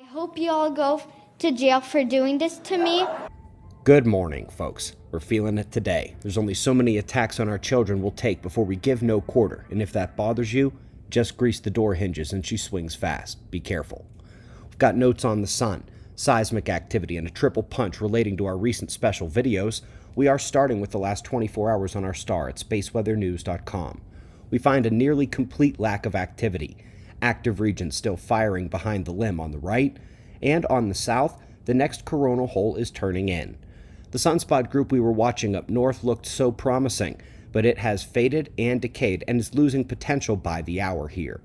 hope you all go to jail for doing this to me. Good morning, folks. We're feeling it today. There's only so many attacks on our children we'll take before we give no quarter, and if that bothers you, just grease the door hinges and she swings fast. Be careful. We've got notes on the sun, seismic activity, and a triple punch relating to our recent special videos. We are starting with the last 24 hours on our star at spaceweathernews.com. We find a nearly complete lack of activity. Active regions still firing behind the limb on the right, and on the south, the next coronal hole is turning in. The sunspot group we were watching up north looked so promising, but it has faded and decayed and is losing potential by the hour here.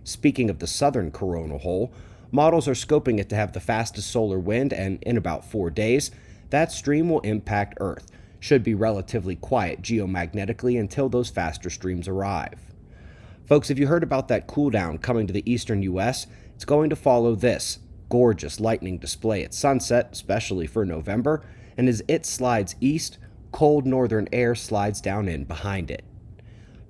Speaking of the southern coronal hole, models are scoping it to have the fastest solar wind, and in about 4 days, that stream will impact Earth. Should be relatively quiet geomagnetically until those faster streams arrive. Folks, if you heard about that cool down coming to the eastern U.S., it's going to follow this gorgeous lightning display at sunset, especially for November, and as it slides east, cold northern air slides down in behind it.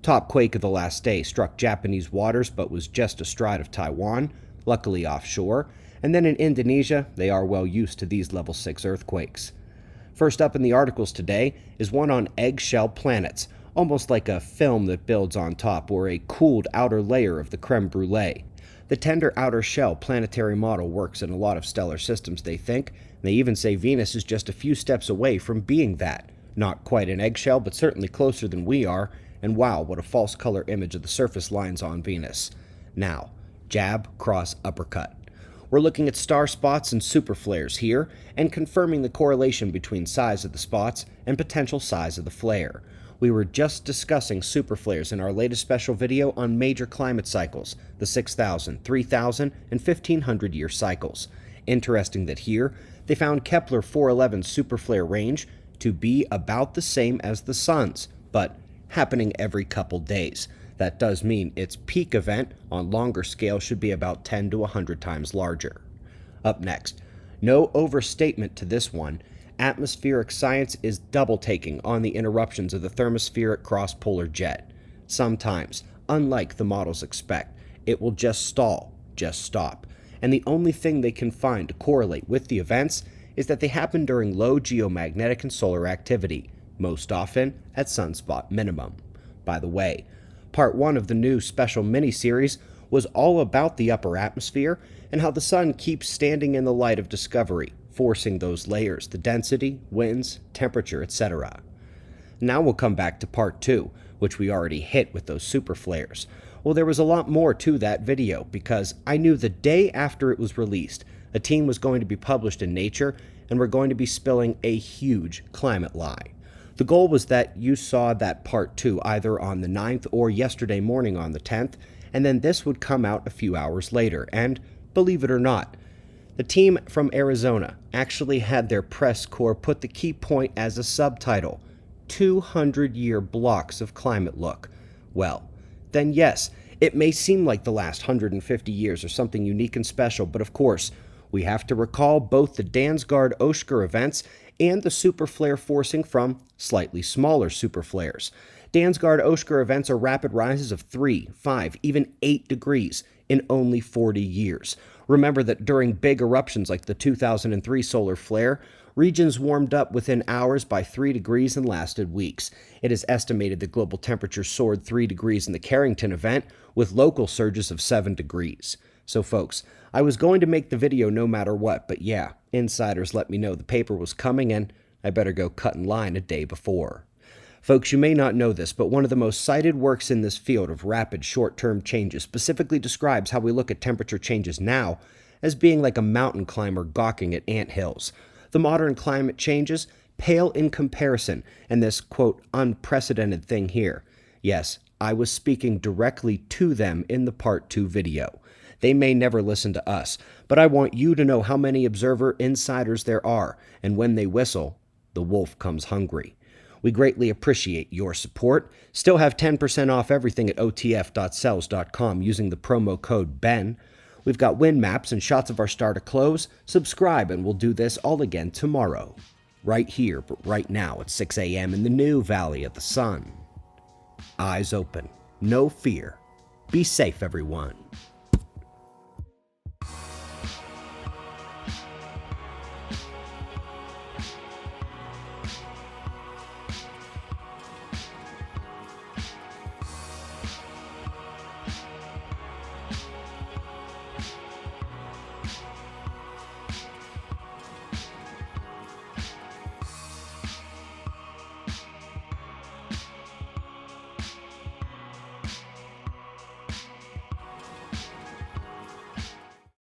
Top quake of the last day struck Japanese waters but was just astride of Taiwan, luckily offshore, and then in Indonesia, they are well used to these level 6 earthquakes. First up in the articles today is one on eggshell planets, almost like a film that builds on top or a cooled outer layer of the creme brulee. The tender outer shell planetary model works in a lot of stellar systems, they think. They even say Venus is just a few steps away from being that. Not quite an eggshell, but certainly closer than we are. And wow, what a false color image of the surface lines on Venus. Now, jab, cross, uppercut. We're looking at star spots and superflares here, and confirming the correlation between size of the spots and potential size of the flare. We were just discussing superflares in our latest special video on major climate cycles, the 6,000, 3,000, and 1,500 year cycles. Interesting that here, they found Kepler 411's superflare range to be about the same as the Sun's, but happening every couple days. That does mean its peak event on longer scale should be about 10 to 100 times larger. Up next, no overstatement to this one, atmospheric science is double-taking on the interruptions of the thermospheric cross-polar jet. Sometimes, unlike the models expect, it will just stall, just stop. And the only thing they can find to correlate with the events is that they happen during low geomagnetic and solar activity, most often at sunspot minimum. By the way, Part 1 of the new special mini-series was all about the upper atmosphere and how the sun keeps standing in the light of discovery, forcing those layers, the density, winds, temperature, etc. Now we'll come back to Part 2, which we already hit with those superflares. Well, there was a lot more to that video because I knew the day after it was released, a team was going to be published in Nature and we're going to be spilling a huge climate lie. The goal was that you saw that Part 2 either on the 9th or yesterday morning on the 10th, and then this would come out a few hours later, and believe it or not, the team from Arizona actually had their press corps put the key point as a subtitle, 200-year blocks of climate look. Well, then yes, it may seem like the last 150 years are something unique and special, but of course, we have to recall both the Dansgaard-Oeschger events and the superflare forcing from slightly smaller superflares. Dansgaard-Oeschger events are rapid rises of 3, 5, even 8 degrees in only 40 years. Remember that during big eruptions like the 2003 solar flare, regions warmed up within hours by 3 degrees and lasted weeks. It is estimated that global temperature soared 3 degrees in the Carrington event, with local surges of 7 degrees. So folks, I was going to make the video no matter what, but yeah, insiders let me know the paper was coming and I better go cut in line a day before. Folks, you may not know this, but one of the most cited works in this field of rapid short-term changes specifically describes how we look at temperature changes now as being like a mountain climber gawking at anthills. The modern climate changes pale in comparison, and this, quote, unprecedented thing here. Yes, I was speaking directly to them in the Part 2 video. They may never listen to us, but I want you to know how many observer insiders there are, and when they whistle, the wolf comes hungry. We greatly appreciate your support. Still have 10% off everything at otf.cells.com using the promo code BEN. We've got wind maps and shots of our star to close. Subscribe and we'll do this all again tomorrow. Right here, but right now at 6 a.m. in the new Valley of the Sun. Eyes open. No fear. Be safe, everyone.